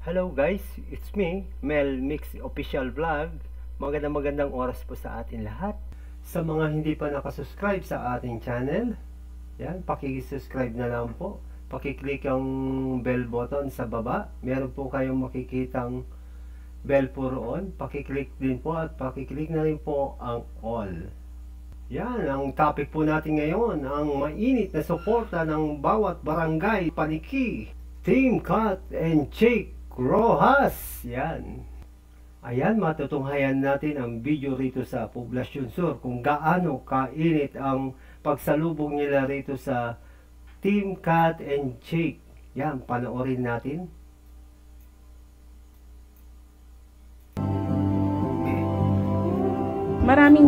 Hello guys, it's me, Mel Mix Official Vlog. Magandang oras po sa atin lahat. Sa mga hindi pa nakasubscribe sa ating channel, yan, pakisubscribe na lang po. Pakiclick ang bell button sa baba. Meron po kayong makikitang bell po roon. Pakiclick din po at pakiclick na rin po ang all. Yan, ang topic po natin ngayon, ang mainit na suporta ng bawat barangay paniki. Team Kat and Chick Rojas. Yan. Ayan, matutunghayan natin ang video rito sa Poblacion Sur kung gaano kainit ang pagsalubong nila rito sa Team Kat and Chick. Yan, panoorin natin.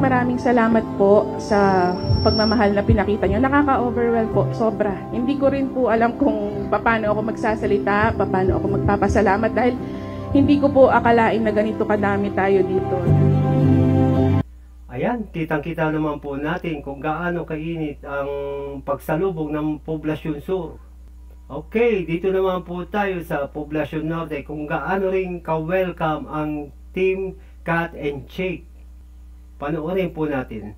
Maraming salamat po sa pagmamahal na pinakita nyo. Nakaka-overwhelm po, sobra. Hindi ko rin po alam kung paano ako magsasalita, paano ako magpapasalamat dahil hindi ko po akalain na ganito kadami tayo dito. Ayan, kitang-kita naman po natin kung gaano kainit ang pagsalubong ng Poblacion Sur. Okay, dito naman po tayo sa Poblacion Norte kung gaano rin ka-welcome ang Team Kat and Chick. Panoorin po natin.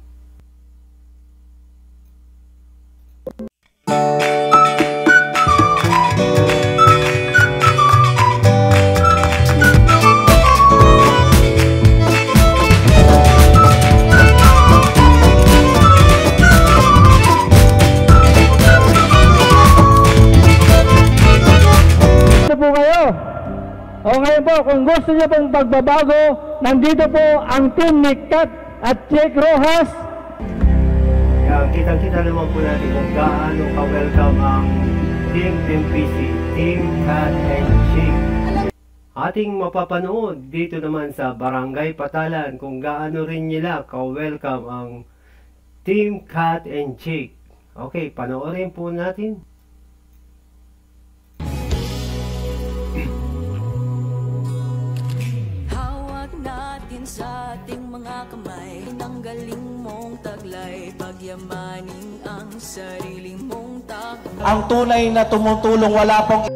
Po kayo. O ngayon po, kung gusto niyo pong pagbabago, nandito po ang Team ni Kat at Chick Rojas. Yan, kitang-kita naman po natin kung gaano ka-welcome ang Team MPC, Team Kat and Chick. Ating mapapanood dito naman sa Barangay Patalan kung gaano rin nila ka-welcome ang Team Kat and Chick. Okay, panoorin po natin. Sa ating mga kamay, nang galing mong taglay, pagyamanin ang sarili mong taglay. Ang tunay na tumutulong, wala pong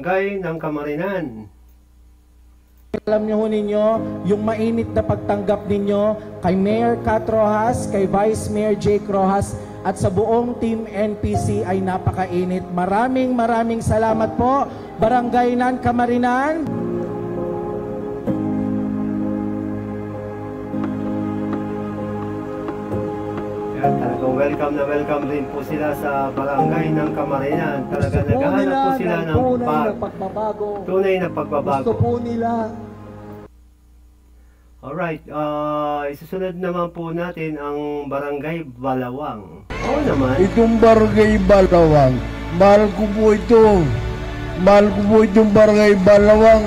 Barangay ng Camarinan. Alam niyo ho ninyo, yung mainit na pagtanggap ninyo kay Mayor Kat Rojas, kay Vice Mayor Jake Rojas, at sa buong Team NPC ay napakainit. Maraming salamat po, Barangay ng Camarinan. Yan, talagang welcome din po sila sa Barangay ng Camarinan. Talagang naghahanap po sila ng pagbabago. tunay na pagbabago. Gusto po nila. Alright, isusunod naman po natin ang Barangay Balawang. Oo naman. Itong Barangay Balawang, mahal ko po ito. Mahal ko po itong Barangay Balawang.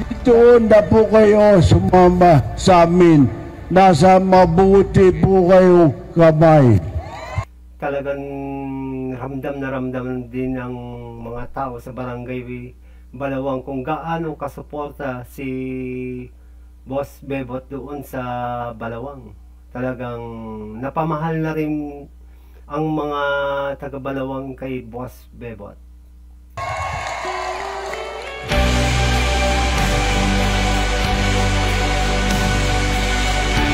Dito na po kayo sumama sa amin. Nasa mabuti po kayong kamay. Talagang ramdam din ng mga tao sa Barangay Balawang kung gaano kasuporta si Boss Bebot doon sa Balawang. Talagang napamahal na rin ang mga taga Balawang kay Boss Bebot.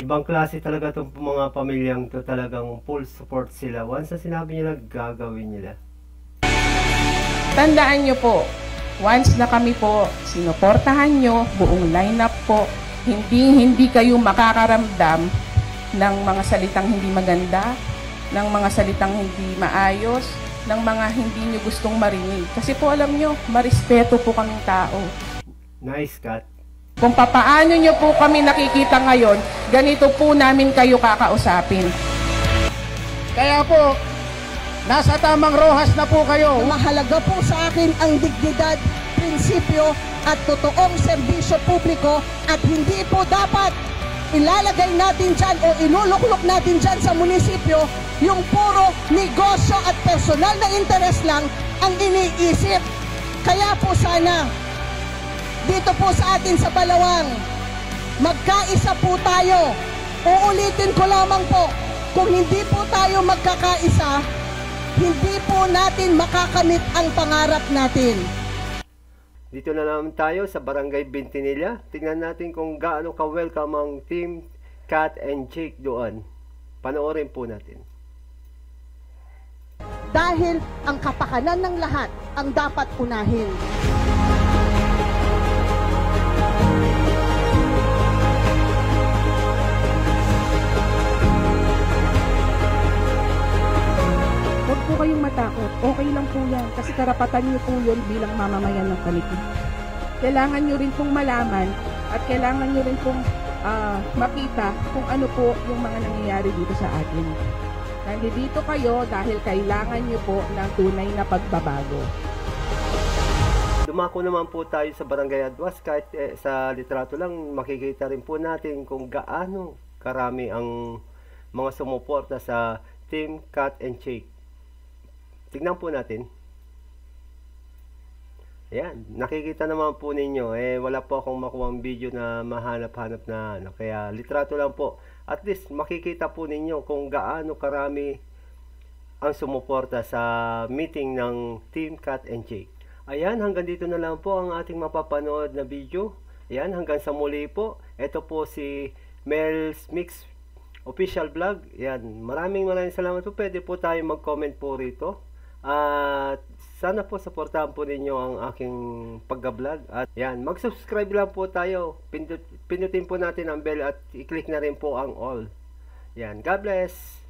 Ibang klase talaga itong mga pamilyang to, talagang full support sila. Once na sinabi nila, gagawin nila. Tandaan nyo po, once na kami po sinuportahan nyo, buong lineup po, hindi kayo makakaramdam ng mga salitang hindi maganda, ng mga salitang hindi maayos, ng mga hindi nyo gustong marinig. Kasi po alam nyo, marespeto po kaming tao. Nice cut. Kung papaano nyo po kami nakikita ngayon, ganito po namin kayo kakausapin. Kaya po, nasa tamang Rojas na po kayo. Mahalaga po sa akin ang dignidad, prinsipyo at totoong serbisyo publiko at hindi po dapat ilalagay natin dyan o inuluklok natin dyan sa munisipyo yung puro negosyo at personal na interes lang ang iniisip. Kaya po sana, dito po sa atin sa Balawang, magkaisa po tayo. Uulitin ko lamang po, kung hindi po tayo magkakaisa, hindi po natin makakamit ang pangarap natin. Dito na naman tayo sa Barangay Bintinilla. Tingnan natin kung gaano ka-welcome ang Team Kat and Jake doon. Panoorin po natin. Dahil ang kapakanan ng lahat ang dapat unahin. Huwag po kayong matakot. Okay lang po yan. Kasi karapatan niyo po yun bilang mamamayan ng Philippines. Kailangan niyo rin pong malaman at kailangan niyo rin pong makita kung ano po yung mga nangyayari dito sa atin. Nandito kayo dahil kailangan niyo po ng tunay na pagbabago. Dumako naman po tayo sa Barangay Adwas. Kahit sa litrato lang, makikita rin po natin kung gaano karami ang mga sumuporta sa Team Kat and Jake. Tignan po natin. Ayan, nakikita naman po ninyo. Wala po akong makuwang video na mahanap-hanap na ano. Kaya litrato lang po. At least makikita po ninyo kung gaano karami ang sumuporta sa meeting ng Team Kat and Jake. Ayan, hanggang dito na lang po ang ating mapapanood na video. Ayan, hanggang sa muli po. Ito po si Mel's Mix Official Vlog. Ayan, maraming salamat po. Pwede po tayo mag-comment po rito. At sana po supportahan po ninyo ang aking pagga-vlog. At yan, mag-subscribe lang po tayo. Pindutin po natin ang bell at i-click na rin po ang all. Yan, God bless!